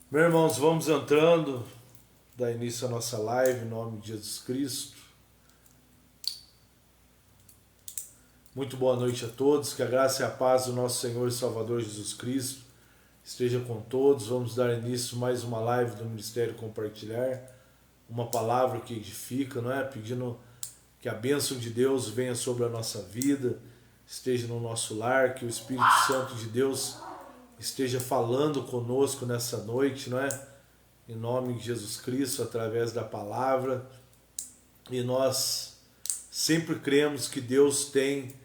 Meus irmãos, vamos entrando, dá início à nossa live em nome de Jesus Cristo. Muito boa noite a todos, que a graça e a paz do nosso Senhor e Salvador Jesus Cristo esteja com todos. Vamos dar início a mais uma live do Ministério Compartilhar, uma palavra que edifica, não é? Pedindo que a bênção de Deus venha sobre a nossa vida, esteja no nosso lar, que o Espírito Santo de Deus esteja falando conosco nessa noite, não é? Em nome de Jesus Cristo, através da palavra. E nós sempre cremos que Deus tem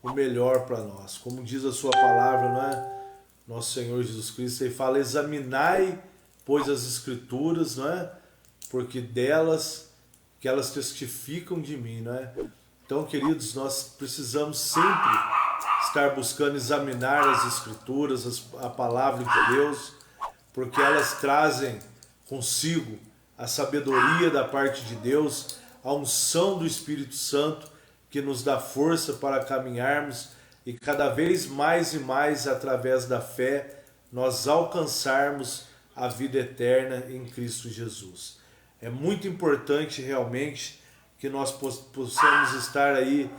o melhor para nós. Como diz a sua palavra, não é? Nosso Senhor Jesus Cristo, ele fala: examinai, pois, as Escrituras, não é? Porque delas, que elas testificam de mim, não é? Então, queridos, nós precisamos sempre estar buscando examinar as Escrituras, a palavra de Deus, porque elas trazem consigo a sabedoria da parte de Deus, a unção do Espírito Santo que nos dá força para caminharmos e cada vez mais e mais através da fé nós alcançarmos a vida eterna em Cristo Jesus. É muito importante realmente que nós possamos estar aí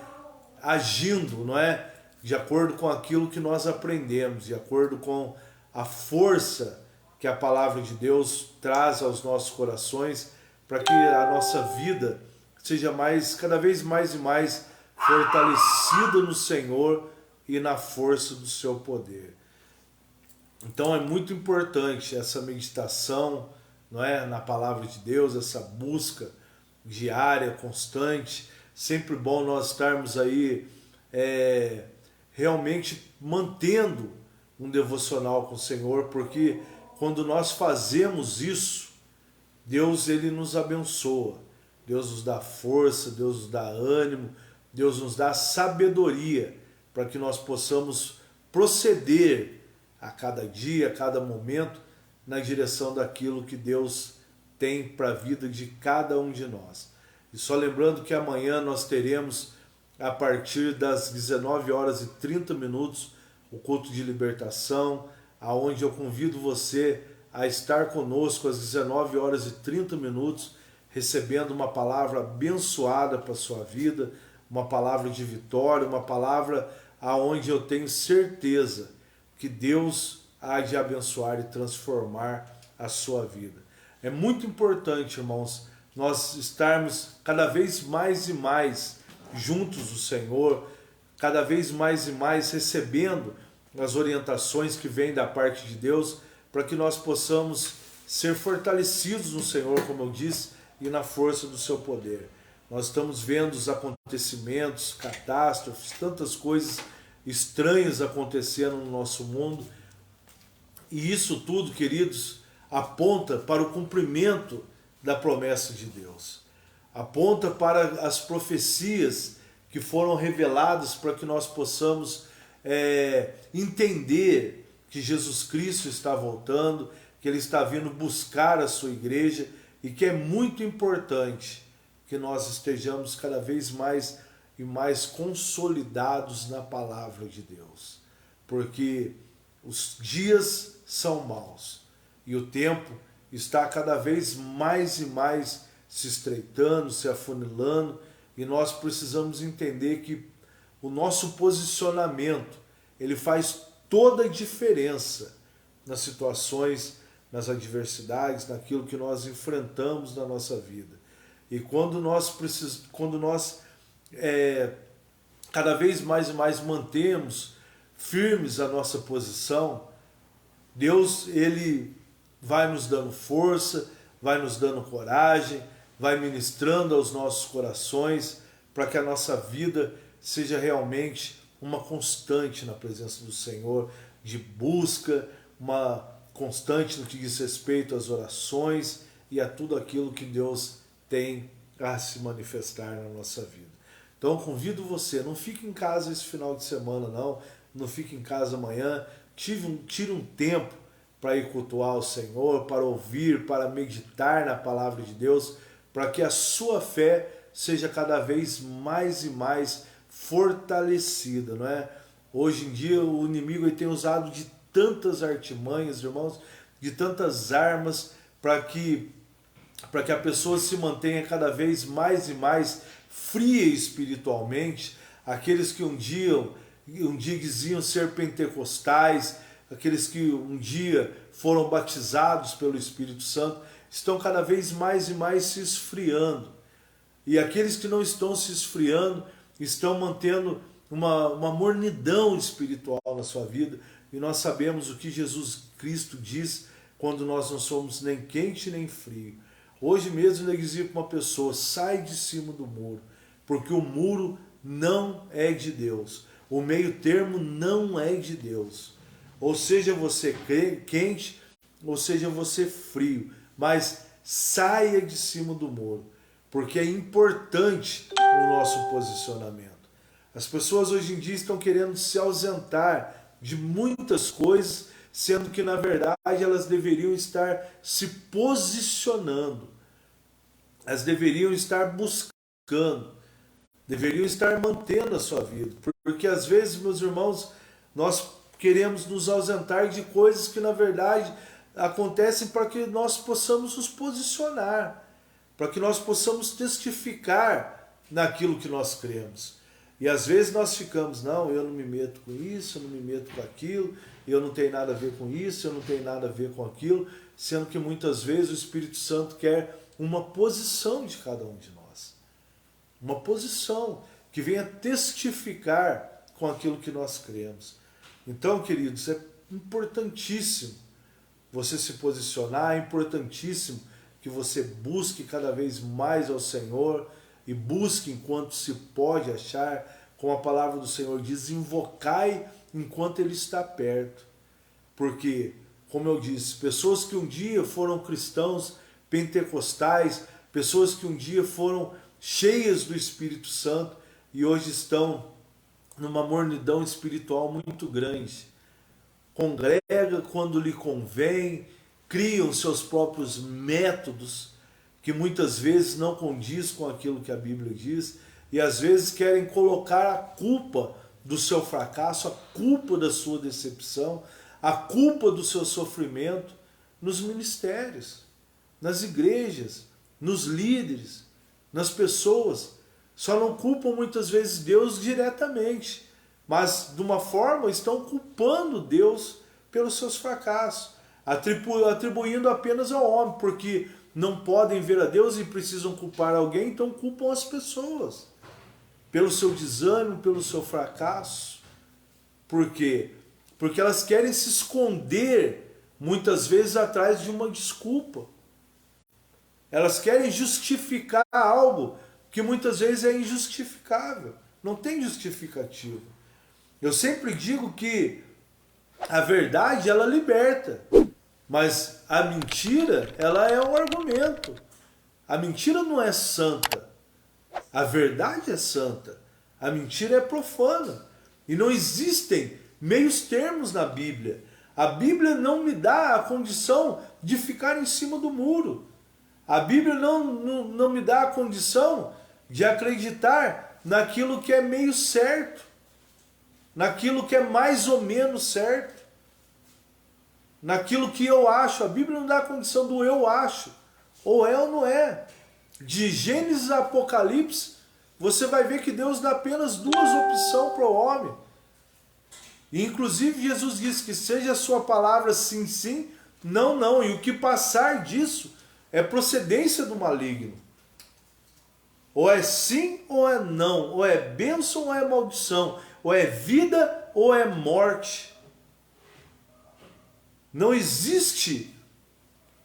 agindo, não é? De acordo com aquilo que nós aprendemos, de acordo com a força que a palavra de Deus traz aos nossos corações, para que a nossa vida seja cada vez mais e mais fortalecida no Senhor e na força do seu poder. Então é muito importante essa meditação, não é, na palavra de Deus, essa busca diária, constante. Sempre bom nós estarmos aí realmente mantendo um devocional com o Senhor, porque quando nós fazemos isso, Deus ele nos abençoa, Deus nos dá força, Deus nos dá ânimo, Deus nos dá sabedoria para que nós possamos proceder a cada dia, a cada momento, na direção daquilo que Deus tem para a vida de cada um de nós. E só lembrando que amanhã nós teremos, a partir das 19h30, o culto de libertação, aonde eu convido você a estar conosco às 19h30, recebendo uma palavra abençoada para a sua vida, uma palavra de vitória, uma palavra aonde eu tenho certeza que Deus há de abençoar e transformar a sua vida. É muito importante, irmãos, nós estarmos cada vez mais e mais juntos do Senhor, cada vez mais e mais recebendo as orientações que vêm da parte de Deus, para que nós possamos ser fortalecidos no Senhor, como eu disse, e na força do seu poder. Nós estamos vendo os acontecimentos, catástrofes, tantas coisas estranhas acontecendo no nosso mundo, e isso tudo, queridos, aponta para o cumprimento da promessa de Deus. Aponta para as profecias que foram reveladas para que nós possamos entender que Jesus Cristo está voltando, que Ele está vindo buscar a sua igreja e que é muito importante que nós estejamos cada vez mais e mais consolidados na palavra de Deus. Porque os dias são maus e o tempo está cada vez mais e mais se estreitando, se afunilando, e nós precisamos entender que o nosso posicionamento, ele faz toda a diferença nas situações, nas adversidades, naquilo que nós enfrentamos na nossa vida. E quando nós cada vez mais e mais mantemos firmes a nossa posição, Deus ele vai nos dando força, vai nos dando coragem, vai ministrando aos nossos corações para que a nossa vida seja realmente uma constante na presença do Senhor, de busca, uma constante no que diz respeito às orações e a tudo aquilo que Deus tem a se manifestar na nossa vida. Então convido você, não fique em casa esse final de semana não fique em casa amanhã, tire um tempo para ir cultuar o Senhor, para ouvir, para meditar na palavra de Deus, para que a sua fé seja cada vez mais e mais fortalecida, não é? Hoje em dia o inimigo ele tem usado de tantas artimanhas, irmãos, de tantas armas para que a pessoa se mantenha cada vez mais e mais fria espiritualmente. Aqueles que um dia diziam ser pentecostais, aqueles que um dia foram batizados pelo Espírito Santo, estão cada vez mais e mais se esfriando. E aqueles que não estão se esfriando estão mantendo uma mornidão espiritual na sua vida. E nós sabemos o que Jesus Cristo diz quando nós não somos nem quente nem frio. Hoje mesmo ele dizia para uma pessoa: sai de cima do muro, porque o muro não é de Deus. O meio termo não é de Deus. Ou seja, você quente, ou seja, você frio. Mas saia de cima do muro, porque é importante o nosso posicionamento. As pessoas hoje em dia estão querendo se ausentar de muitas coisas, sendo que na verdade elas deveriam estar se posicionando. Elas deveriam estar buscando, deveriam estar mantendo a sua vida. Porque às vezes, meus irmãos, nós queremos nos ausentar de coisas que na verdade acontecem para que nós possamos nos posicionar, para que nós possamos testificar naquilo que nós cremos. E às vezes nós ficamos: não, eu não me meto com isso, eu não me meto com aquilo, eu não tenho nada a ver com isso, eu não tenho nada a ver com aquilo, sendo que muitas vezes o Espírito Santo quer uma posição de cada um de nós. Uma posição que venha testificar com aquilo que nós cremos. Então, queridos, é importantíssimo você se posicionar, é importantíssimo que você busque cada vez mais ao Senhor e busque enquanto se pode achar, como a palavra do Senhor diz: invocai enquanto Ele está perto. Porque, como eu disse, pessoas que um dia foram cristãos pentecostais, pessoas que um dia foram cheias do Espírito Santo e hoje estão numa mornidão espiritual muito grande. Congrega quando lhe convém, criam seus próprios métodos, que muitas vezes não condiz com aquilo que a Bíblia diz, e às vezes querem colocar a culpa do seu fracasso, a culpa da sua decepção, a culpa do seu sofrimento nos ministérios, nas igrejas, nos líderes, nas pessoas. Só não culpam muitas vezes Deus diretamente, mas de uma forma estão culpando Deus pelos seus fracassos, atribuindo apenas ao homem, porque não podem ver a Deus e precisam culpar alguém, então culpam as pessoas pelo seu desânimo, pelo seu fracasso. Por quê? Porque elas querem se esconder muitas vezes atrás de uma desculpa. Elas querem justificar algo que muitas vezes é injustificável, não tem justificativa. Eu sempre digo que a verdade, ela liberta, mas a mentira, ela é um argumento. A mentira não é santa, a verdade é santa, a mentira é profana. E não existem meios termos na Bíblia. A Bíblia não me dá a condição de ficar em cima do muro. A Bíblia não me dá a condição de acreditar naquilo que é meio certo, naquilo que é mais ou menos certo, naquilo que eu acho. A Bíblia não dá a condição do eu acho, ou é ou não é. De Gênesis a Apocalipse, você vai ver que Deus dá apenas duas opções para o homem. E inclusive Jesus diz que seja a sua palavra sim, sim, não, não. E o que passar disso é procedência do maligno. Ou é sim ou é não, ou é bênção ou é maldição, ou é vida ou é morte. Não existe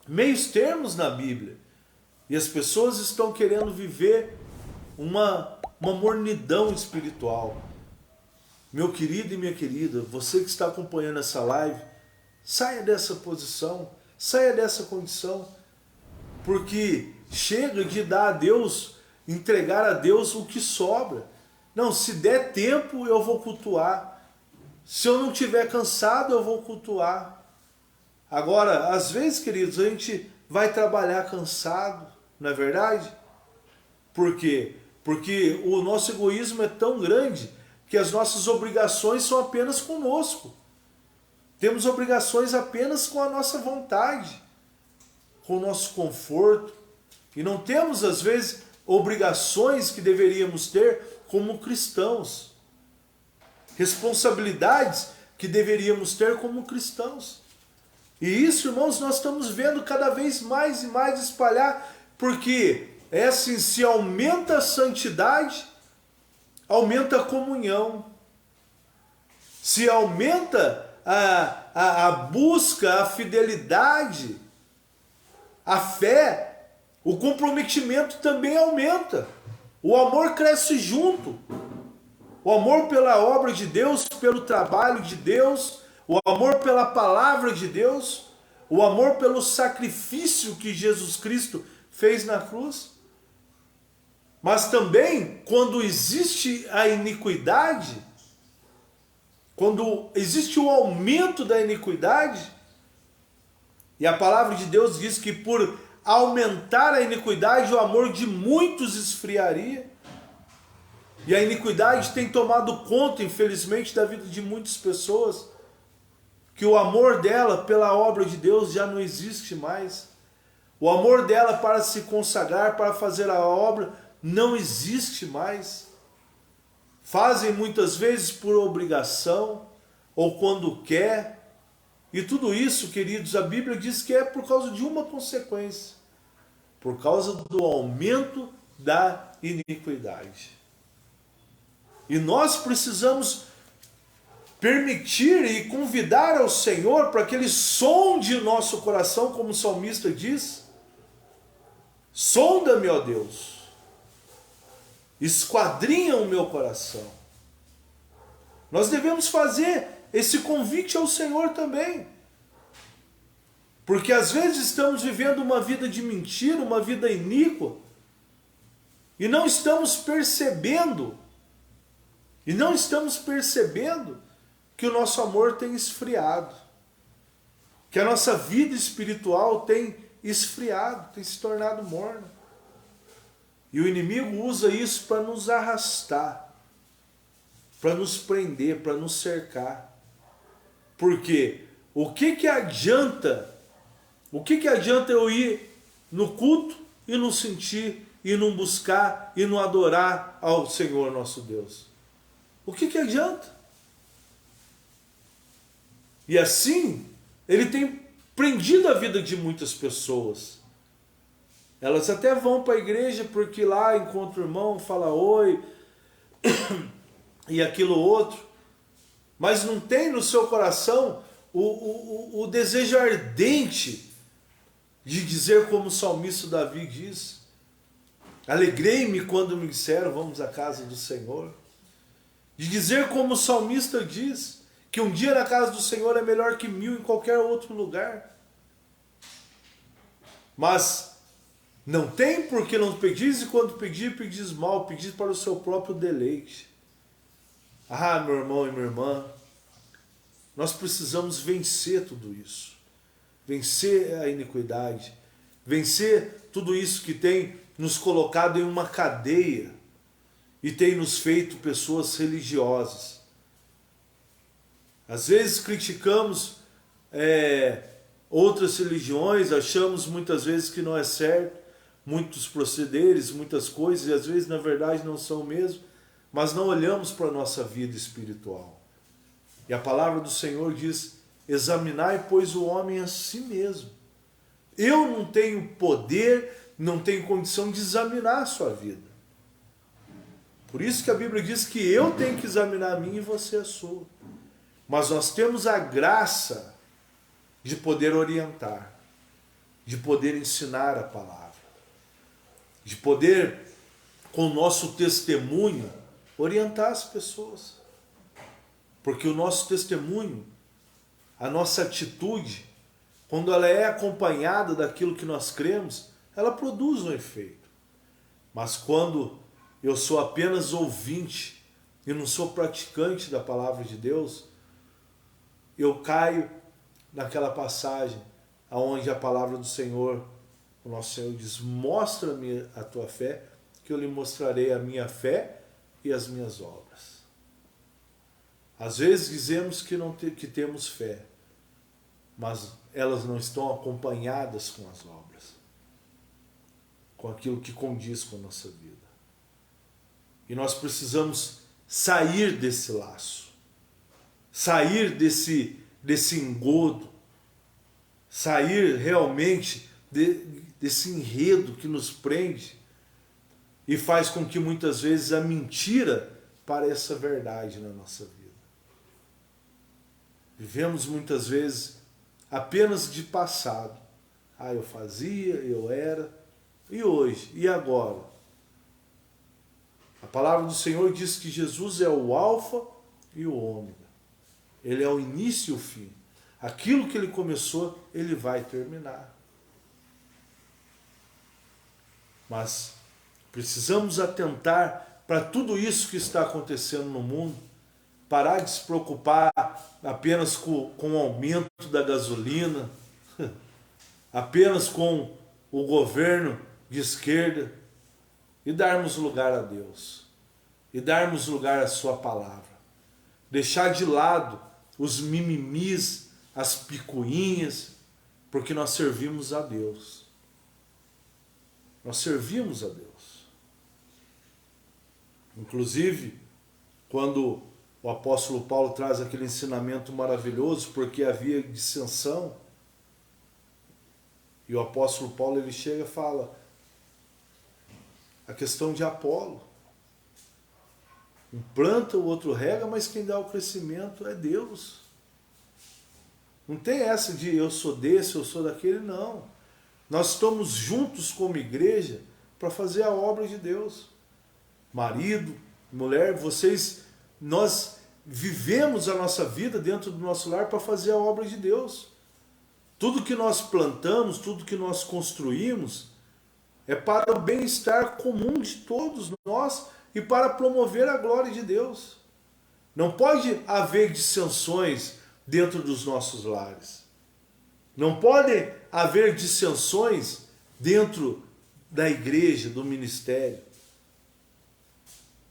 meios termos na Bíblia. E as pessoas estão querendo viver uma mornidão espiritual. Meu querido e minha querida, você que está acompanhando essa live, saia dessa posição, saia dessa condição, porque chega de dar a Deus, entregar a Deus o que sobra. Não, se der tempo eu vou cultuar, se eu não estiver cansado eu vou cultuar. Agora, às vezes, queridos, a gente vai trabalhar cansado, não é verdade? Por quê? Porque o nosso egoísmo é tão grande que as nossas obrigações são apenas conosco. Temos obrigações apenas com a nossa vontade, com o nosso conforto. E não temos, às vezes, obrigações que deveríamos ter como cristãos. Responsabilidades que deveríamos ter como cristãos. E isso, irmãos, nós estamos vendo cada vez mais e mais espalhar, porque é assim, se aumenta a santidade, aumenta a comunhão. Se aumenta a busca, a fidelidade, a fé, o comprometimento também aumenta. O amor cresce junto. O amor pela obra de Deus, pelo trabalho de Deus, o amor pela palavra de Deus, o amor pelo sacrifício que Jesus Cristo fez na cruz. Mas também, quando existe a iniquidade, quando existe o aumento da iniquidade, e a palavra de Deus diz que por aumentar a iniquidade, o amor de muitos esfriaria. E a iniquidade tem tomado conta, infelizmente, da vida de muitas pessoas, que o amor dela pela obra de Deus já não existe mais. O amor dela para se consagrar, para fazer a obra, não existe mais. Fazem muitas vezes por obrigação, ou quando quer. E tudo isso, queridos, a Bíblia diz que é por causa de uma consequência. Por causa do aumento da iniquidade. E nós precisamos permitir e convidar ao Senhor para que Ele sonde o nosso coração, como o salmista diz. Sonda-me, ó Deus. Esquadrinha o meu coração. Nós devemos fazer esse convite ao Senhor também. Porque às vezes estamos vivendo uma vida de mentira, uma vida iníqua, e não estamos percebendo que o nosso amor tem esfriado, que a nossa vida espiritual tem esfriado, tem se tornado morna. E o inimigo usa isso para nos arrastar, para nos prender, para nos cercar. Porque o que adianta eu ir no culto e não sentir, e não buscar, e não adorar ao Senhor nosso Deus? O que adianta? E assim, ele tem prendido a vida de muitas pessoas. Elas até vão para a igreja porque lá encontra o irmão, fala oi, e aquilo outro, mas não tem no seu coração o desejo ardente de dizer como o salmista Davi diz: alegrei-me quando me disseram vamos à casa do Senhor. De dizer como o salmista diz, que um dia na casa do Senhor é melhor que 1000 em qualquer outro lugar. Mas não tem porque não pedis, e quando pedir, pedis mal, pedis para o seu próprio deleite. Ah, meu irmão e minha irmã, nós precisamos vencer tudo isso. Vencer a iniquidade. Vencer tudo isso que tem nos colocado em uma cadeia e tem nos feito pessoas religiosas. Às vezes criticamos outras religiões, achamos muitas vezes que não é certo, muitos procederes, muitas coisas, e às vezes na verdade não são mesmo, mas não olhamos para a nossa vida espiritual. E a palavra do Senhor diz: examinai, pois, o homem a si mesmo. Eu não tenho poder, não tenho condição de examinar a sua vida. Por isso que a Bíblia diz que eu tenho que examinar a mim e você a sua. Mas nós temos a graça de poder orientar, de poder ensinar a palavra, de poder, com o nosso testemunho, orientar as pessoas. Porque o nosso testemunho, a nossa atitude, quando ela é acompanhada daquilo que nós cremos, ela produz um efeito. Mas quando eu sou apenas ouvinte e não sou praticante da palavra de Deus, eu caio naquela passagem onde a palavra do Senhor, o nosso Senhor diz: mostra-me a tua fé, que eu lhe mostrarei a minha fé e as minhas obras. Às vezes dizemos que temos fé, mas elas não estão acompanhadas com as obras, com aquilo que condiz com a nossa vida. E nós precisamos sair desse laço, sair desse engodo, sair realmente desse enredo que nos prende e faz com que muitas vezes a mentira pareça verdade na nossa vida. Vivemos muitas vezes apenas de passado. Eu fazia, eu era, e hoje, e agora? A palavra do Senhor diz que Jesus é o alfa e o ômega. Ele é o início e o fim. Aquilo que ele começou, ele vai terminar. Mas precisamos atentar para tudo isso que está acontecendo no mundo, parar de se preocupar apenas com o aumento da gasolina, apenas com o governo de esquerda, e darmos lugar a Deus, e darmos lugar à sua palavra. Deixar de lado os mimimis, as picuinhas, porque nós servimos a Deus. Nós servimos a Deus. Inclusive, quando o apóstolo Paulo traz aquele ensinamento maravilhoso, porque havia dissensão, e o apóstolo Paulo ele chega e fala a questão de Apolo. Um planta, o outro rega, mas quem dá o crescimento é Deus. Não tem essa de eu sou desse, eu sou daquele, não. Nós estamos juntos como igreja para fazer a obra de Deus. Marido, mulher, nós vivemos a nossa vida dentro do nosso lar para fazer a obra de Deus. Tudo que nós plantamos, tudo que nós construímos, é para o bem-estar comum de todos nós e para promover a glória de Deus. Não pode haver dissensões dentro dos nossos lares. Não pode haver dissensões dentro da igreja, do ministério.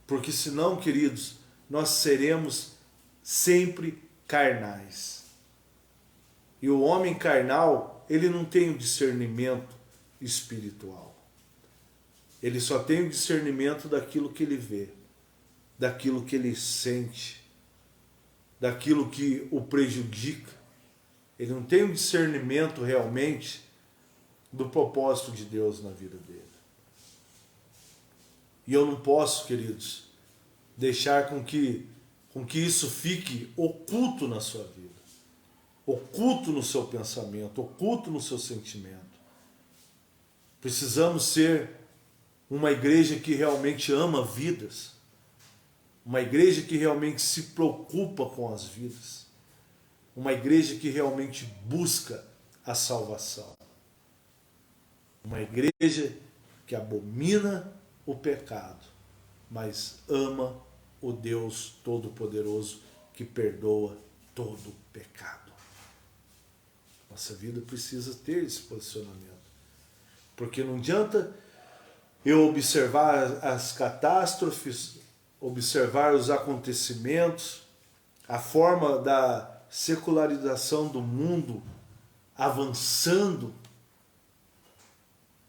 Porque senão, queridos, nós seremos sempre carnais. E o homem carnal, ele não tem o discernimento espiritual. Ele só tem o discernimento daquilo que ele vê, daquilo que ele sente, daquilo que o prejudica. Ele não tem o discernimento realmente do propósito de Deus na vida dele. E eu não posso, queridos, deixar com que isso fique oculto na sua vida, oculto no seu pensamento, oculto no seu sentimento. Precisamos ser uma igreja que realmente ama vidas, uma igreja que realmente se preocupa com as vidas, uma igreja que realmente busca a salvação, uma igreja que abomina o pecado, mas ama o Deus Todo-Poderoso que perdoa todo pecado. Nossa vida precisa ter esse posicionamento, porque não adianta eu observar as catástrofes, observar os acontecimentos, a forma da secularização do mundo avançando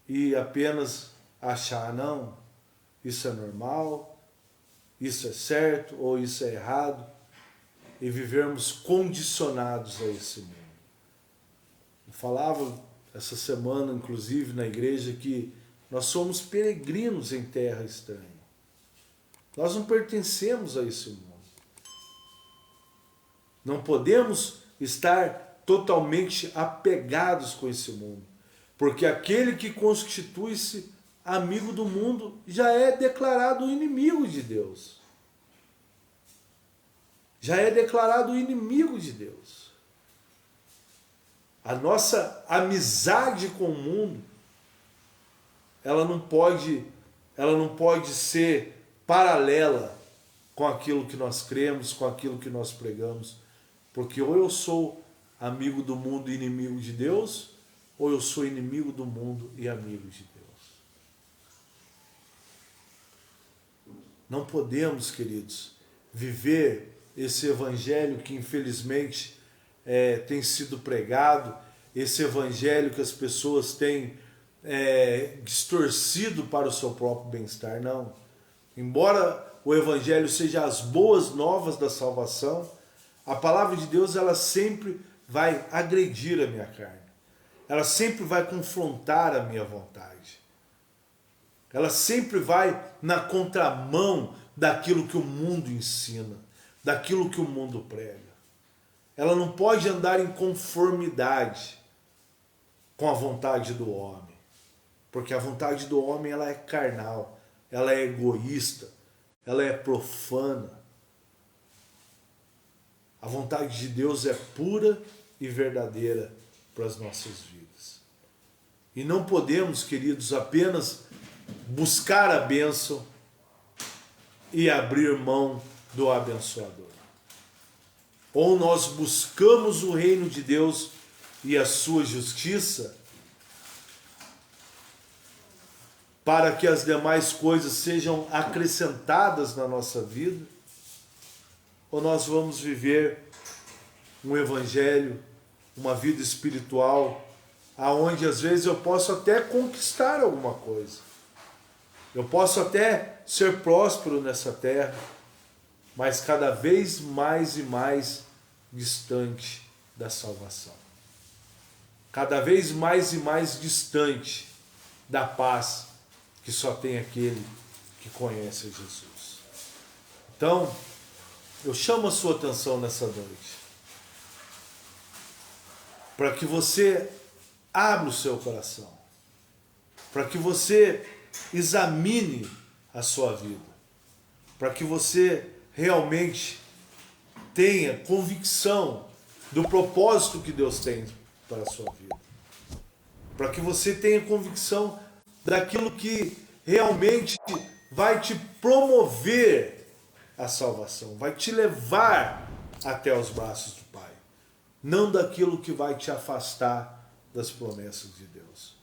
e apenas achar, não, isso é normal, isso é certo ou isso é errado, e vivermos condicionados a esse mundo. Eu falava essa semana, inclusive, na igreja, que nós somos peregrinos em terra estranha. Nós não pertencemos a esse mundo. Não podemos estar totalmente apegados com esse mundo, porque aquele que constitui-se amigo do mundo já é declarado inimigo de Deus. Já é declarado inimigo de Deus. A nossa amizade com o mundo, ela não pode ser paralela com aquilo que nós cremos, com aquilo que nós pregamos, porque ou eu sou amigo do mundo e inimigo de Deus, ou eu sou inimigo do mundo e amigo de Deus. Não podemos, queridos, viver esse evangelho que infelizmente tem sido pregado, esse evangelho que as pessoas têm distorcido para o seu próprio bem-estar. Não. Embora o evangelho seja as boas novas da salvação, a palavra de Deus ela sempre vai agredir a minha carne. Ela sempre vai confrontar a minha vontade. Ela sempre vai na contramão daquilo que o mundo ensina, daquilo que o mundo prega. Ela não pode andar em conformidade com a vontade do homem, porque a vontade do homem ela é carnal, ela é egoísta, ela é profana. A vontade de Deus é pura e verdadeira para as nossas vidas. E não podemos, queridos, apenas buscar a bênção e abrir mão do abençoador. Ou nós buscamos o reino de Deus e a sua justiça para que as demais coisas sejam acrescentadas na nossa vida, ou nós vamos viver um evangelho, uma vida espiritual, aonde às vezes eu posso até conquistar alguma coisa. Eu posso até ser próspero nessa terra, mas cada vez mais e mais distante da salvação. Cada vez mais e mais distante da paz que só tem aquele que conhece Jesus. Então, eu chamo a sua atenção nessa noite para que você abra o seu coração, para que você examine a sua vida, para que você realmente tenha convicção do propósito que Deus tem para a sua vida, para que você tenha convicção daquilo que realmente vai te promover a salvação, vai te levar até os braços do Pai, não daquilo que vai te afastar das promessas de Deus.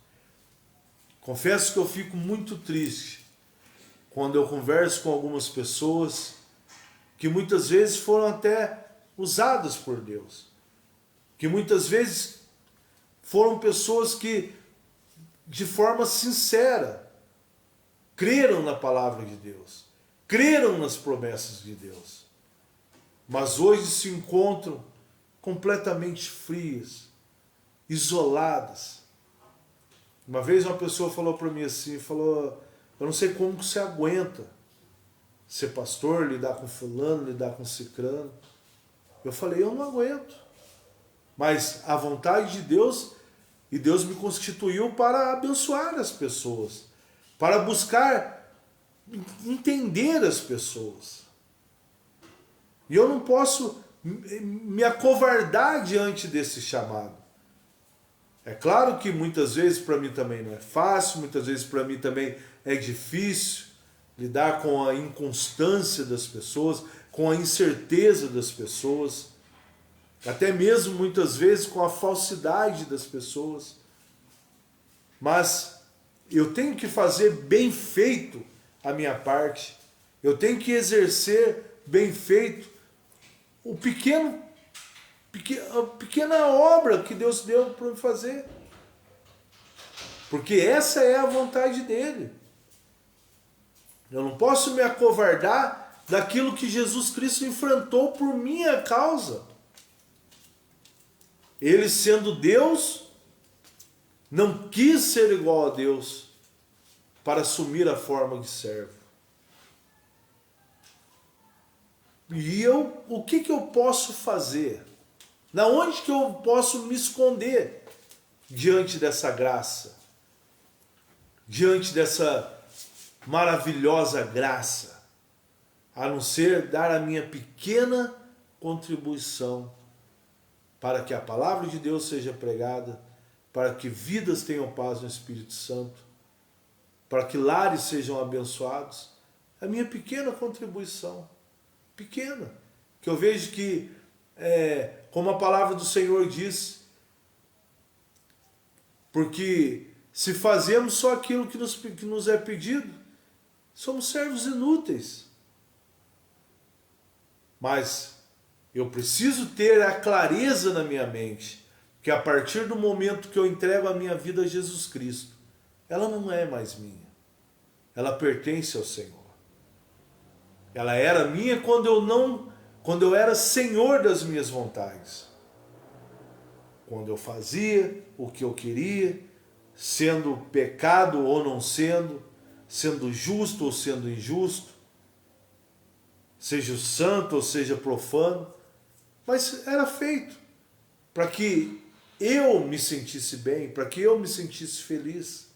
Confesso que eu fico muito triste quando eu converso com algumas pessoas que muitas vezes foram até usadas por Deus, que muitas vezes foram pessoas que de forma sincera creram na palavra de Deus, creram nas promessas de Deus, mas hoje se encontram completamente frias, isoladas. Uma vez uma pessoa falou para mim assim, falou: eu não sei como que você aguenta ser pastor, lidar com fulano, lidar com cicrano. Eu falei: eu não aguento, mas a vontade de Deus, e Deus me constituiu para abençoar as pessoas, para buscar entender as pessoas. E eu não posso me acovardar diante desse chamado. É claro que muitas vezes para mim também não é fácil, muitas vezes para mim também é difícil lidar com a inconstância das pessoas, com a incerteza das pessoas, até mesmo muitas vezes com a falsidade das pessoas. Mas eu tenho que fazer bem feito a minha parte, eu tenho que exercer bem feito a pequena obra que Deus deu para eu fazer. Porque essa é a vontade dele. Eu não posso me acovardar daquilo que Jesus Cristo enfrentou por minha causa. Ele, sendo Deus, não quis ser igual a Deus para assumir a forma de servo. E o que eu posso fazer? Na onde que eu posso me esconder diante dessa graça? Diante dessa maravilhosa graça? A não ser dar a minha pequena contribuição para que a palavra de Deus seja pregada, para que vidas tenham paz no Espírito Santo, para que lares sejam abençoados. A minha pequena contribuição, pequena, que eu vejo que, como a palavra do Senhor diz, porque se fazemos só aquilo que nos é pedido, somos servos inúteis. Mas Eu preciso ter a clareza na minha mente que a partir do momento que eu entrego a minha vida a Jesus Cristo, ela não é mais minha. Ela pertence ao Senhor. Ela era minha quando eu era senhor das minhas vontades. Quando eu fazia o que eu queria, sendo pecado ou não sendo justo ou sendo injusto, seja santo ou seja profano, mas era feito para que eu me sentisse bem, para que eu me sentisse feliz.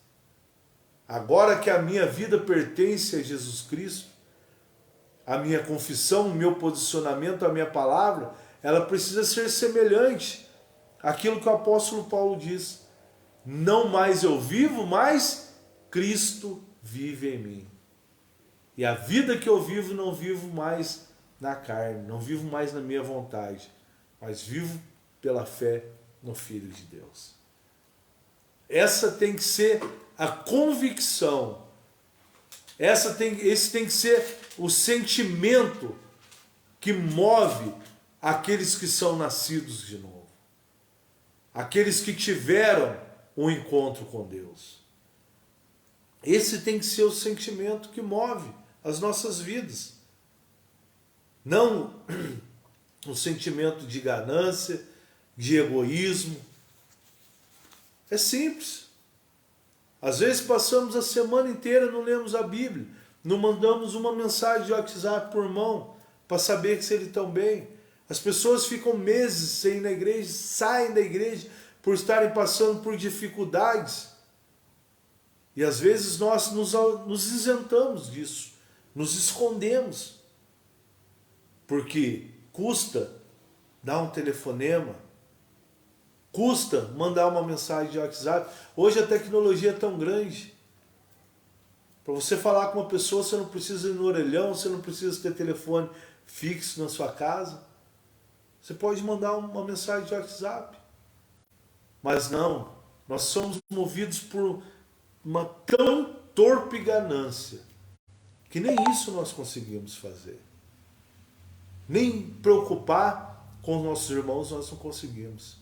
Agora que a minha vida pertence a Jesus Cristo, a minha confissão, o meu posicionamento, a minha palavra, ela precisa ser semelhante àquilo que o apóstolo Paulo diz. Não mais eu vivo, mas Cristo vive em mim. E a vida que eu vivo, não vivo mais na carne, não vivo mais na minha vontade, mas vivo pela fé no Filho de Deus. Essa tem que ser a convicção. Esse tem que ser o sentimento que move aqueles que são nascidos de novo. Aqueles que tiveram um encontro com Deus. Esse tem que ser o sentimento que move as nossas vidas. Não um sentimento de ganância, de egoísmo. É simples. Às vezes passamos a semana inteira, não lemos a Bíblia, não mandamos uma mensagem de WhatsApp por mão para saber se eles estão bem. As pessoas ficam meses sem ir na igreja, saem da igreja por estarem passando por dificuldades. E às vezes nós nos isentamos disso, nos escondemos, porque custa dar um telefonema, custa mandar uma mensagem de WhatsApp. Hoje a tecnologia é tão grande. Para você falar com uma pessoa, você não precisa ir no orelhão, você não precisa ter telefone fixo na sua casa. Você pode mandar uma mensagem de WhatsApp. Mas não, nós somos movidos por uma tão torpe ganância que nem isso nós conseguimos fazer. Nem preocupar com os nossos irmãos nós não conseguimos,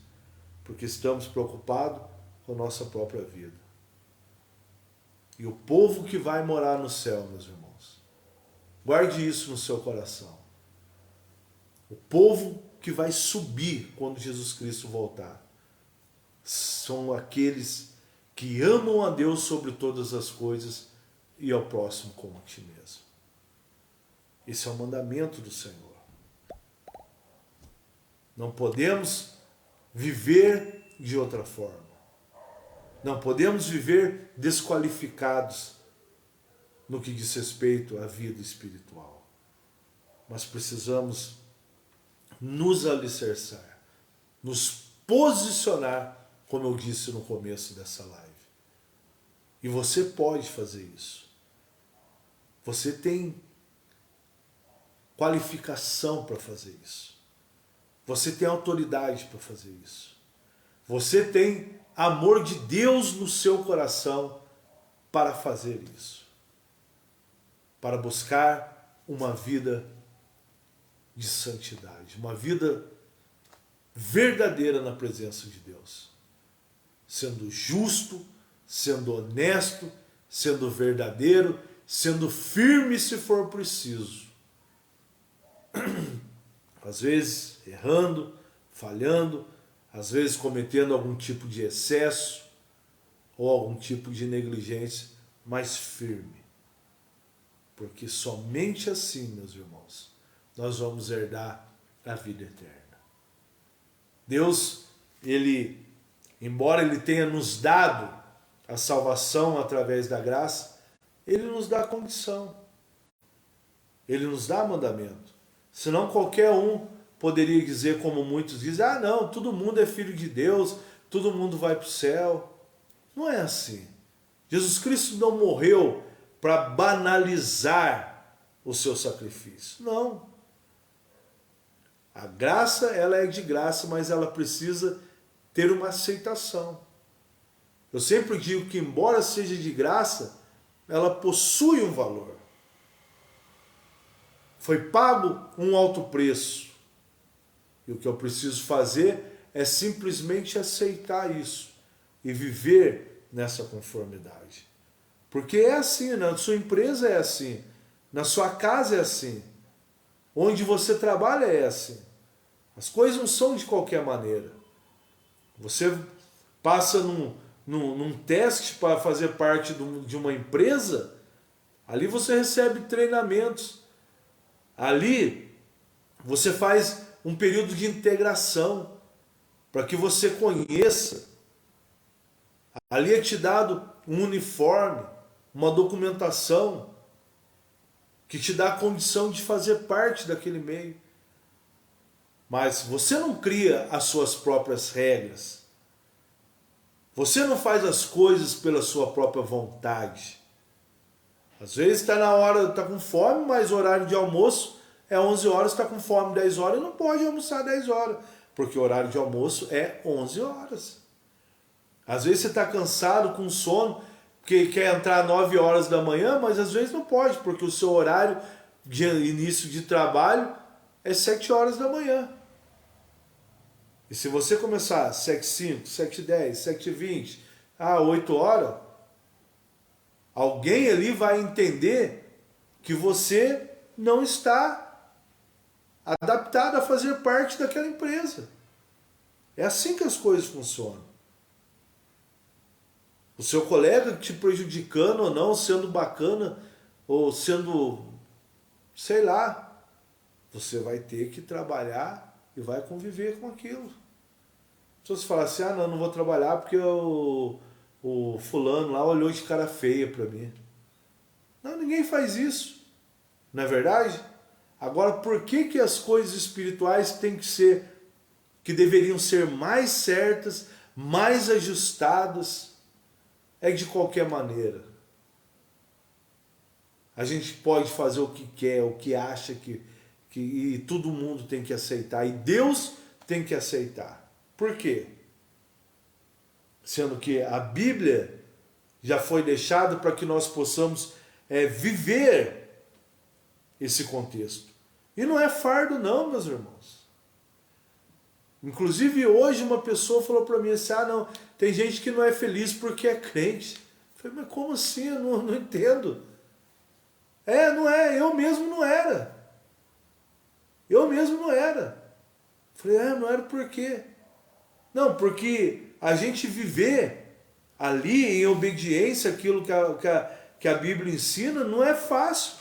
porque estamos preocupados com a nossa própria vida. E o povo que vai morar no céu, meus irmãos, guarde isso no seu coração. O povo que vai subir quando Jesus Cristo voltar são aqueles que amam a Deus sobre todas as coisas e ao próximo como a ti mesmo. Esse é o mandamento do Senhor. Não podemos viver de outra forma. Não podemos viver desqualificados no que diz respeito à vida espiritual. Mas precisamos nos alicerçar, nos posicionar, como eu disse no começo dessa live. E você pode fazer isso. Você tem qualificação para fazer isso. Você tem autoridade para fazer isso. Você tem amor de Deus no seu coração para fazer isso. Para buscar uma vida de santidade, uma vida verdadeira na presença de Deus. Sendo justo, sendo honesto, sendo verdadeiro, sendo firme se for preciso. Às vezes errando, falhando, às vezes cometendo algum tipo de excesso ou algum tipo de negligência, mas firme. Porque somente assim, meus irmãos, nós vamos herdar a vida eterna. Deus, embora Ele tenha nos dado a salvação através da graça, Ele nos dá condição. Ele nos dá mandamento. Senão qualquer um poderia dizer, como muitos dizem, não, todo mundo é filho de Deus, todo mundo vai para o céu. Não é assim. Jesus Cristo não morreu para banalizar o seu sacrifício. Não. A graça, ela é de graça, mas ela precisa ter uma aceitação. Eu sempre digo que, embora seja de graça, ela possui um valor. Foi pago um alto preço. E o que eu preciso fazer é simplesmente aceitar isso e viver nessa conformidade. Porque é assim, na sua empresa é assim, na sua casa é assim, onde você trabalha é assim. As coisas não são de qualquer maneira. Você passa num teste para fazer parte de uma empresa, ali você recebe treinamentos. Ali você faz um período de integração para que você conheça. Ali é te dado um uniforme, uma documentação que te dá a condição de fazer parte daquele meio. Mas você não cria as suas próprias regras. Você não faz as coisas pela sua própria vontade. Às vezes está na hora, está com fome, mas o horário de almoço é 11 horas, está com fome 10 horas e não pode almoçar 10 horas, porque o horário de almoço é 11 horas. Às vezes você está cansado, com sono, porque quer entrar 9 horas da manhã, mas às vezes não pode, porque o seu horário de início de trabalho é 7 horas da manhã. E se você começar 7h05, 7h10, 7h20, 8 horas, alguém ali vai entender que você não está adaptado a fazer parte daquela empresa. É assim que as coisas funcionam. O seu colega te prejudicando ou não, sendo bacana ou sendo, sei lá, você vai ter que trabalhar e vai conviver com aquilo. Se você falar assim, não vou trabalhar porque o fulano lá olhou de cara feia para mim. Não, ninguém faz isso. Não é verdade? Agora, por que as coisas espirituais têm que ser, que deveriam ser mais certas, mais ajustadas, é de qualquer maneira? A gente pode fazer o que quer, o que acha e todo mundo tem que aceitar. E Deus tem que aceitar. Por quê? Sendo que a Bíblia já foi deixada para que nós possamos viver esse contexto. E não é fardo não, meus irmãos. Inclusive hoje uma pessoa falou para mim assim, não, tem gente que não é feliz porque é crente. Eu falei, mas como assim? Eu não entendo. Não é, eu mesmo não era. Eu mesmo não era. Eu falei, não era por quê? Não, porque a gente viver ali em obediência àquilo que a Bíblia ensina não é fácil.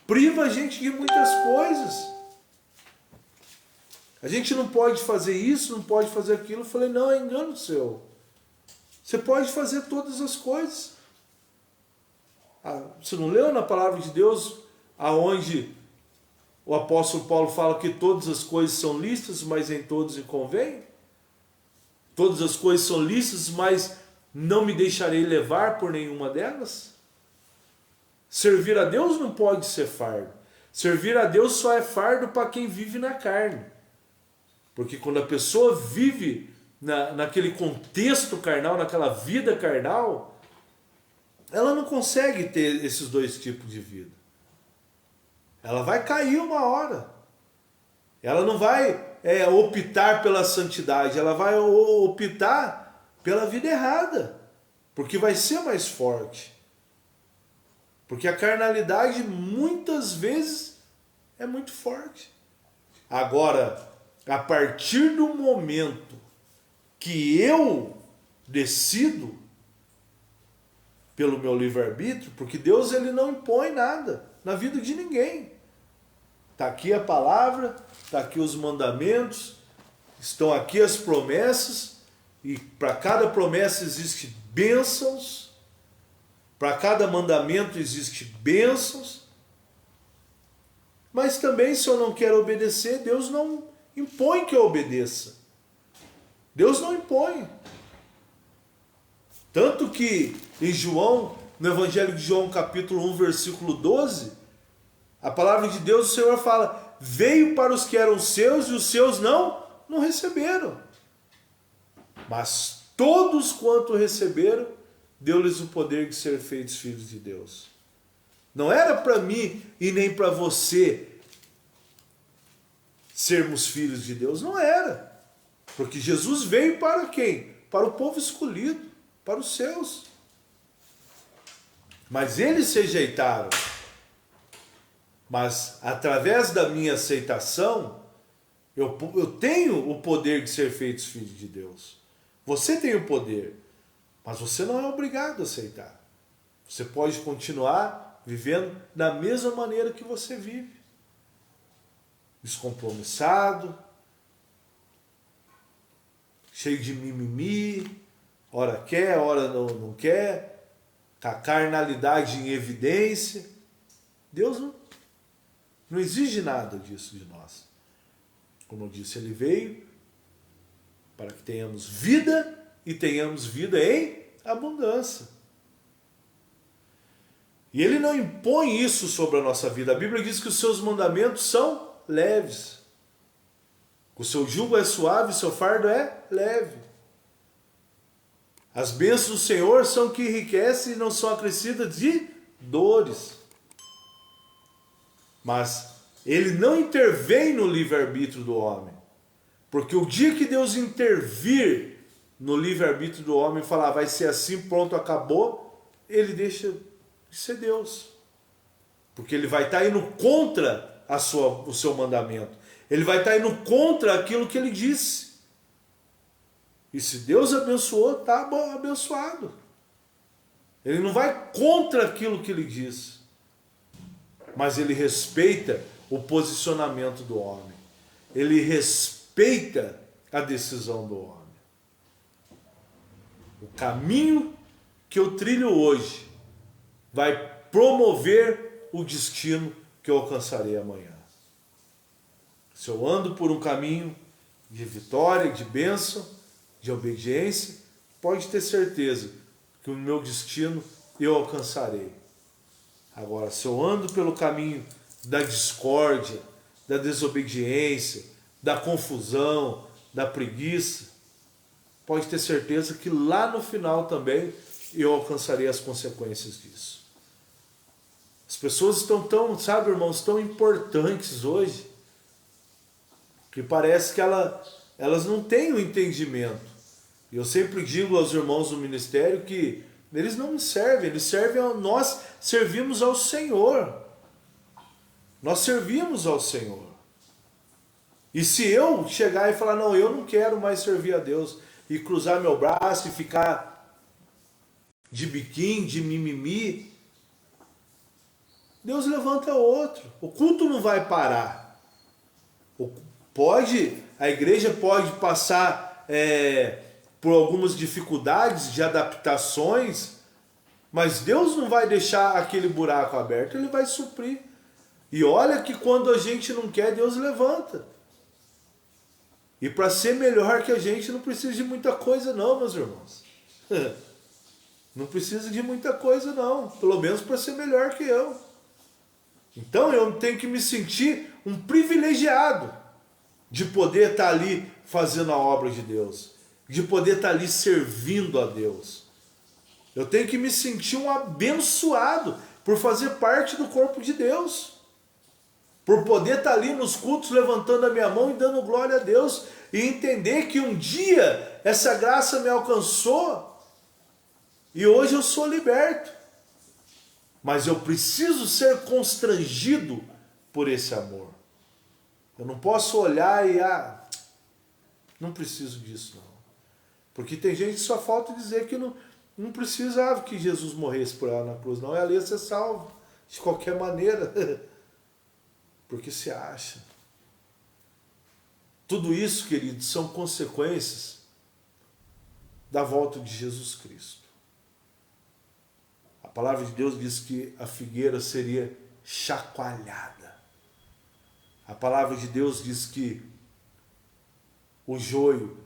Priva a gente de muitas coisas. A gente não pode fazer isso, não pode fazer aquilo. Eu falei, não, é engano seu. Você pode fazer todas as coisas. Você não leu na palavra de Deus, aonde o apóstolo Paulo fala que todas as coisas são lícitas, mas em todas convém? Todas as coisas são lícitas, mas não me deixarei levar por nenhuma delas? Servir a Deus não pode ser fardo. Servir a Deus só é fardo para quem vive na carne. Porque quando a pessoa vive naquele contexto carnal, naquela vida carnal, ela não consegue ter esses dois tipos de vida. Ela vai cair uma hora. Ela não vai optar pela santidade, ela vai optar pela vida errada. Porque vai ser mais forte. Porque a carnalidade muitas vezes é muito forte. Agora, a partir do momento que eu decido pelo meu livre-arbítrio, porque Deus ele não impõe nada na vida de ninguém. Está aqui a palavra, está aqui os mandamentos, estão aqui as promessas, e para cada promessa existe bênçãos, para cada mandamento existe bênçãos, mas também se eu não quero obedecer, Deus não impõe que eu obedeça. Deus não impõe. Tanto que em João, no Evangelho de João, capítulo 1, versículo 12, a palavra de Deus, o Senhor fala, veio para os que eram seus e os seus não receberam. Mas todos quanto receberam, deu-lhes o poder de ser feitos filhos de Deus. Não era para mim e nem para você sermos filhos de Deus? Não era. Porque Jesus veio para quem? Para o povo escolhido, para os seus. Mas eles se rejeitaram. Mas através da minha aceitação, eu tenho o poder de ser feito filho de Deus. Você tem o poder, mas você não é obrigado a aceitar. Você pode continuar vivendo da mesma maneira que você vive. Descompromissado, cheio de mimimi, ora quer, ora não quer, com a carnalidade em evidência. Deus não exige nada disso de nós. Como eu disse, ele veio para que tenhamos vida e tenhamos vida em abundância. E ele não impõe isso sobre a nossa vida. A Bíblia diz que os seus mandamentos são leves. O seu jugo é suave, o seu fardo é leve. As bênçãos do Senhor são que enriquecem e não são acrescidas de dores. Mas ele não intervém no livre-arbítrio do homem. Porque o dia que Deus intervir no livre-arbítrio do homem e falar, vai ser assim, pronto, acabou, ele deixa de ser Deus. Porque ele vai estar indo contra o seu mandamento. Ele vai estar indo contra aquilo que ele disse. E se Deus abençoou, está abençoado. Ele não vai contra aquilo que ele diz. Mas ele respeita o posicionamento do homem. Ele respeita a decisão do homem. O caminho que eu trilho hoje vai promover o destino que eu alcançarei amanhã. Se eu ando por um caminho de vitória, de bênção, de obediência, pode ter certeza que o meu destino eu alcançarei. Agora, se eu ando pelo caminho da discórdia, da desobediência, da confusão, da preguiça, pode ter certeza que lá no final também eu alcançarei as consequências disso. As pessoas estão tão, sabe, irmãos, tão importantes hoje, que parece que elas não têm o entendimento. E eu sempre digo aos irmãos do ministério que eles não me servem, nós servimos ao Senhor. Nós servimos ao Senhor. E se eu chegar e falar, não, eu não quero mais servir a Deus, e cruzar meu braço e ficar de biquinho, de mimimi, Deus levanta outro. O culto não vai parar. A igreja pode passar por algumas dificuldades de adaptações, mas Deus não vai deixar aquele buraco aberto, Ele vai suprir. E olha que quando a gente não quer, Deus levanta. E para ser melhor que a gente não precisa de muita coisa não, meus irmãos. Não precisa de muita coisa não, pelo menos para ser melhor que eu. Então eu tenho que me sentir um privilegiado de poder estar ali fazendo a obra de Deus, de poder estar ali servindo a Deus. Eu tenho que me sentir um abençoado por fazer parte do corpo de Deus, por poder estar ali nos cultos levantando a minha mão e dando glória a Deus, e entender que um dia essa graça me alcançou e hoje eu sou liberto. Mas eu preciso ser constrangido por esse amor. Eu não posso olhar e, não preciso disso não. Porque tem gente que só falta dizer que não precisava que Jesus morresse por ela na cruz, não. Ela ia ser salva, de qualquer maneira. Porque se acha. Tudo isso, queridos, são consequências da volta de Jesus Cristo. A palavra de Deus diz que a figueira seria chacoalhada. A palavra de Deus diz que o joio,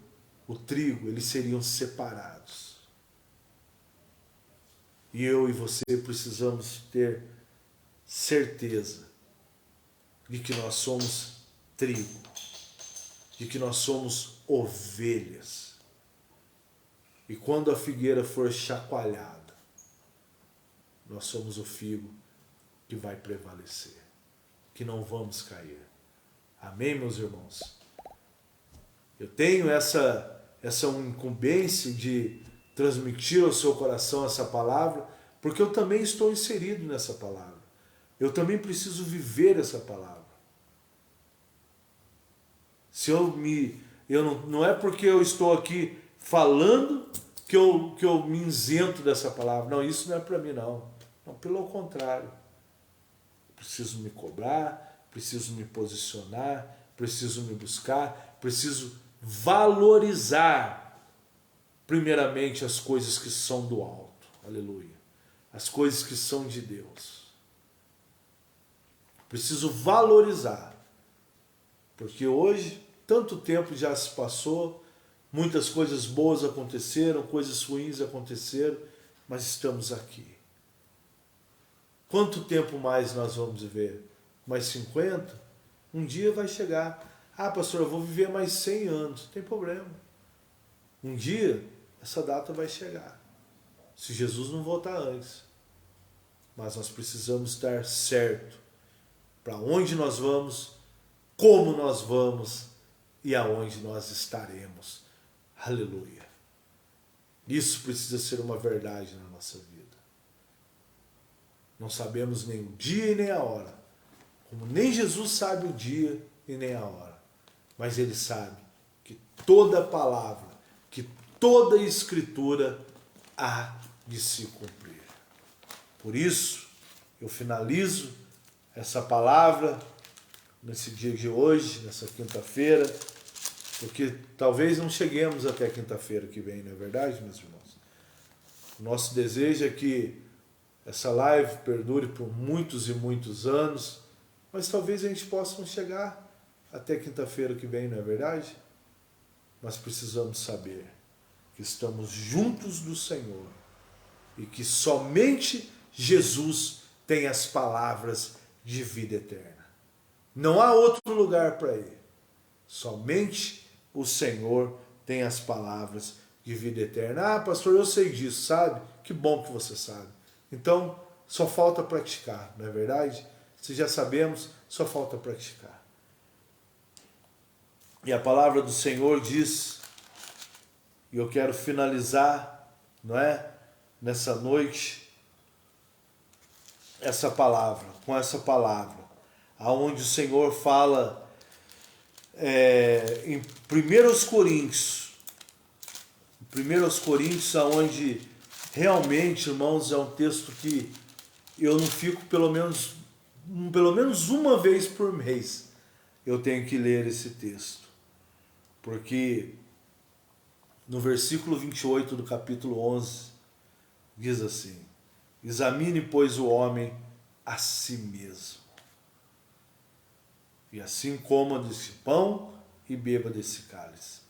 o trigo, eles seriam separados. E eu e você precisamos ter certeza de que nós somos trigo, de que nós somos ovelhas. E quando a figueira for chacoalhada, nós somos o figo que vai prevalecer, que não vamos cair. Amém, meus irmãos? Eu tenho essa incumbência de transmitir ao seu coração essa palavra, porque eu também estou inserido nessa palavra. Eu também preciso viver essa palavra. Se não é porque eu estou aqui falando que eu me isento dessa palavra. Não, isso não é para mim, não. Não, pelo contrário. Preciso me cobrar, preciso me posicionar, preciso me buscar, preciso valorizar, primeiramente, as coisas que são do alto. Aleluia. As coisas que são de Deus. Preciso valorizar. Porque hoje, tanto tempo já se passou, muitas coisas boas aconteceram, coisas ruins aconteceram, mas estamos aqui. Quanto tempo mais nós vamos viver? Mais 50? Um dia vai chegar. Ah, pastor, eu vou viver mais 100 anos. Não tem problema. Um dia, essa data vai chegar. Se Jesus não voltar antes. Mas nós precisamos estar certo para onde nós vamos, como nós vamos e aonde nós estaremos. Aleluia. Isso precisa ser uma verdade na nossa vida. Não sabemos nem o dia e nem a hora. Como nem Jesus sabe o dia e nem a hora. Mas Ele sabe que toda palavra, que toda escritura há de se cumprir. Por isso, eu finalizo essa palavra nesse dia de hoje, nessa quinta-feira, porque talvez não cheguemos até quinta-feira que vem, não é verdade, meus irmãos? O nosso desejo é que essa live perdure por muitos e muitos anos, mas talvez a gente possa não chegar até quinta-feira que vem, não é verdade? Mas precisamos saber que estamos juntos do Senhor e que somente Jesus tem as palavras de vida eterna. Não há outro lugar para ir. Somente o Senhor tem as palavras de vida eterna. Ah, pastor, eu sei disso, sabe? Que bom que você sabe. Então, só falta praticar, não é verdade? Se já sabemos, só falta praticar. E a palavra do Senhor diz, e eu quero finalizar, não é? Nessa noite, com essa palavra, aonde o Senhor fala em 1 Coríntios, aonde realmente, irmãos, é um texto que eu não fico pelo menos uma vez por mês eu tenho que ler esse texto. Porque no versículo 28 do capítulo 11 diz assim: examine, pois, o homem a si mesmo, e assim coma desse pão e beba desse cálice.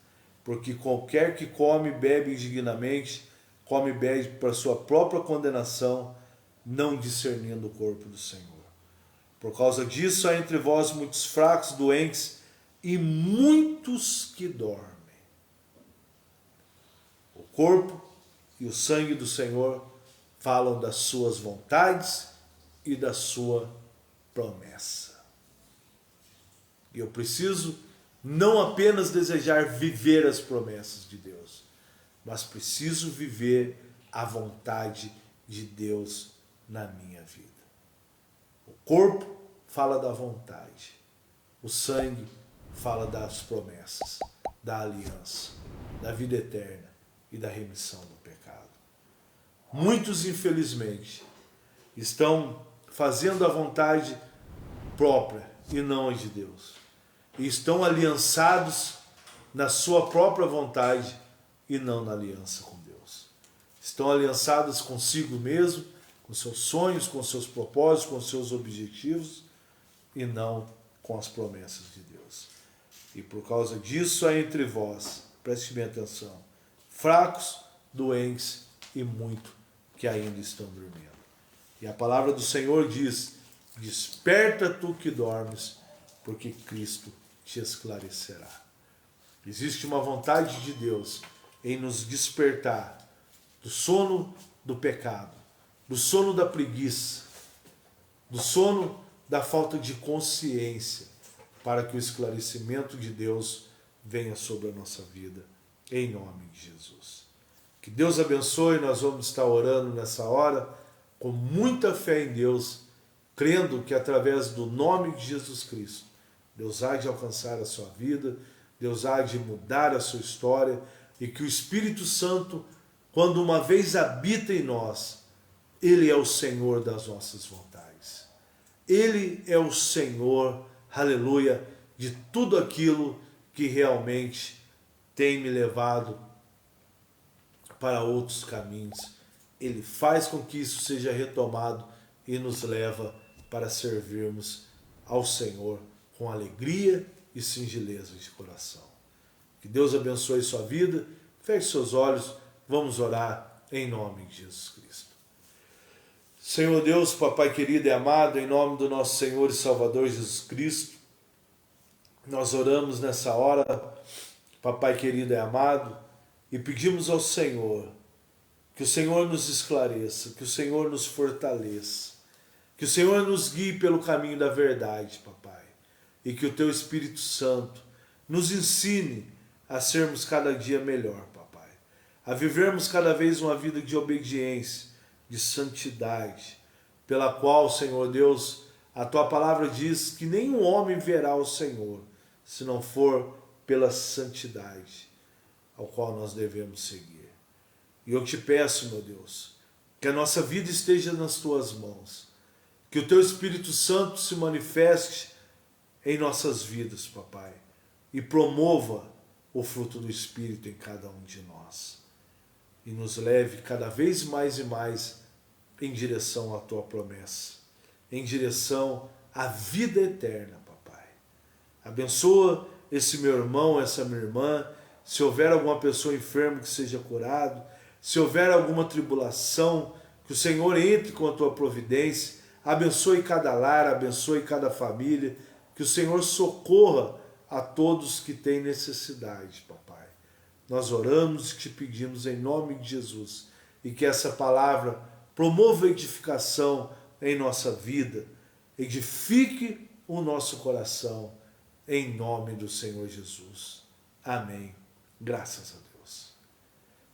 Porque qualquer que come e bebe indignamente, come e bebe para sua própria condenação, não discernindo o corpo do Senhor. Por causa disso, há entre vós muitos fracos, doentes e muitos que dormem. O corpo e o sangue do Senhor falam das suas vontades e da sua promessa. E eu preciso não apenas desejar viver as promessas de Deus, mas preciso viver a vontade de Deus na minha vida. O corpo fala da vontade, o sangue fala das promessas, da aliança, da vida eterna e da remissão do pecado. Muitos, infelizmente, estão fazendo a vontade própria e não a de Deus. E estão aliançados na sua própria vontade e não na aliança com Deus. Estão aliançados consigo mesmo, com seus sonhos, com seus propósitos, com seus objetivos e não com as promessas de Deus. E por causa disso há entre vós, preste bem atenção, fracos, doentes e muito que ainda estão dormindo. E a palavra do Senhor diz: desperta tu que dormes, porque Cristo te esclarecerá. Existe uma vontade de Deus em nos despertar do sono do pecado, do sono da preguiça, do sono da falta de consciência, para que o esclarecimento de Deus venha sobre a nossa vida, em nome de Jesus. Que Deus abençoe, nós vamos estar orando nessa hora, com muita fé em Deus, crendo que através do nome de Jesus Cristo, Deus há de alcançar a sua vida, Deus há de mudar a sua história, e que o Espírito Santo, quando uma vez habita em nós, Ele é o Senhor das nossas vontades. Ele é o Senhor, aleluia, de tudo aquilo que realmente tem me levado para outros caminhos. Ele faz com que isso seja retomado e nos leva para servirmos ao Senhor com alegria e singeleza de coração. Que Deus abençoe sua vida. Feche seus olhos, vamos orar em nome de Jesus Cristo. Senhor Deus, Papai querido e amado, em nome do nosso Senhor e Salvador Jesus Cristo, nós oramos nessa hora, Papai querido e amado, e pedimos ao Senhor que o Senhor nos esclareça, que o Senhor nos fortaleça, que o Senhor nos guie pelo caminho da verdade, Papai, e que o Teu Espírito Santo nos ensine a sermos cada dia melhor, Papai, a vivermos cada vez uma vida de obediência, de santidade, pela qual, Senhor Deus, a Tua palavra diz que nenhum homem verá o Senhor, se não for pela santidade, ao qual nós devemos seguir. E eu te peço, meu Deus, que a nossa vida esteja nas Tuas mãos, que o Teu Espírito Santo se manifeste em nossas vidas, Papai, e promova o fruto do Espírito em cada um de nós, e nos leve cada vez mais e mais em direção à Tua promessa, em direção à vida eterna, Papai. Abençoa esse meu irmão, essa minha irmã. Se houver alguma pessoa enferma, que seja curado. Se houver alguma tribulação, que o Senhor entre com a Tua providência. Abençoe cada lar, abençoe cada família. Que o Senhor socorra a todos que têm necessidade, Papai. Nós oramos e te pedimos em nome de Jesus. E que essa palavra promova edificação em nossa vida. Edifique o nosso coração. Em nome do Senhor Jesus. Amém. Graças a Deus.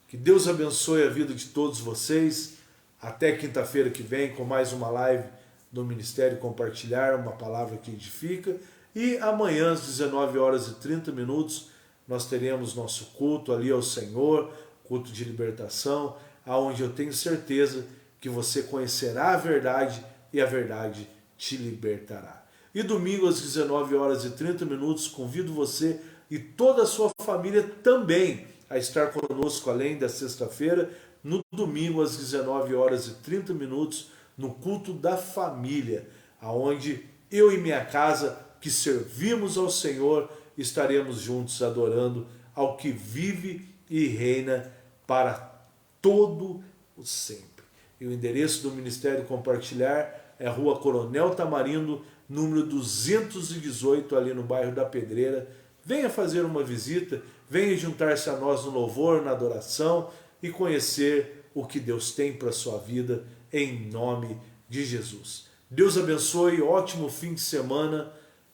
Que Deus abençoe a vida de todos vocês. Até quinta-feira que vem com mais uma live do Ministério Compartilhar, uma palavra que edifica. E amanhã às 19h30 nós teremos nosso culto ali ao Senhor, culto de libertação, aonde eu tenho certeza que você conhecerá a verdade e a verdade te libertará. E domingo às 19h30 convido você e toda a sua família também a estar conosco, além da sexta-feira, no domingo às 19h30, no culto da família, aonde eu e minha casa, que servimos ao Senhor, estaremos juntos adorando ao que vive e reina para todo o sempre. E o endereço do Ministério Compartilhar é Rua Coronel Tamarindo, número 218, ali no bairro da Pedreira. Venha fazer uma visita, venha juntar-se a nós no louvor, na adoração e conhecer o que Deus tem para a sua vida, em nome de Jesus. Deus abençoe, ótimo fim de semana,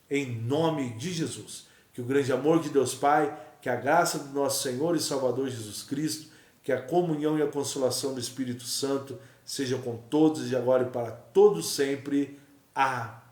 em nome de Jesus. Que o grande amor de Deus Pai, que a graça do nosso Senhor e Salvador Jesus Cristo, que a comunhão e a consolação do Espírito Santo seja com todos e agora e para todos sempre. Amém.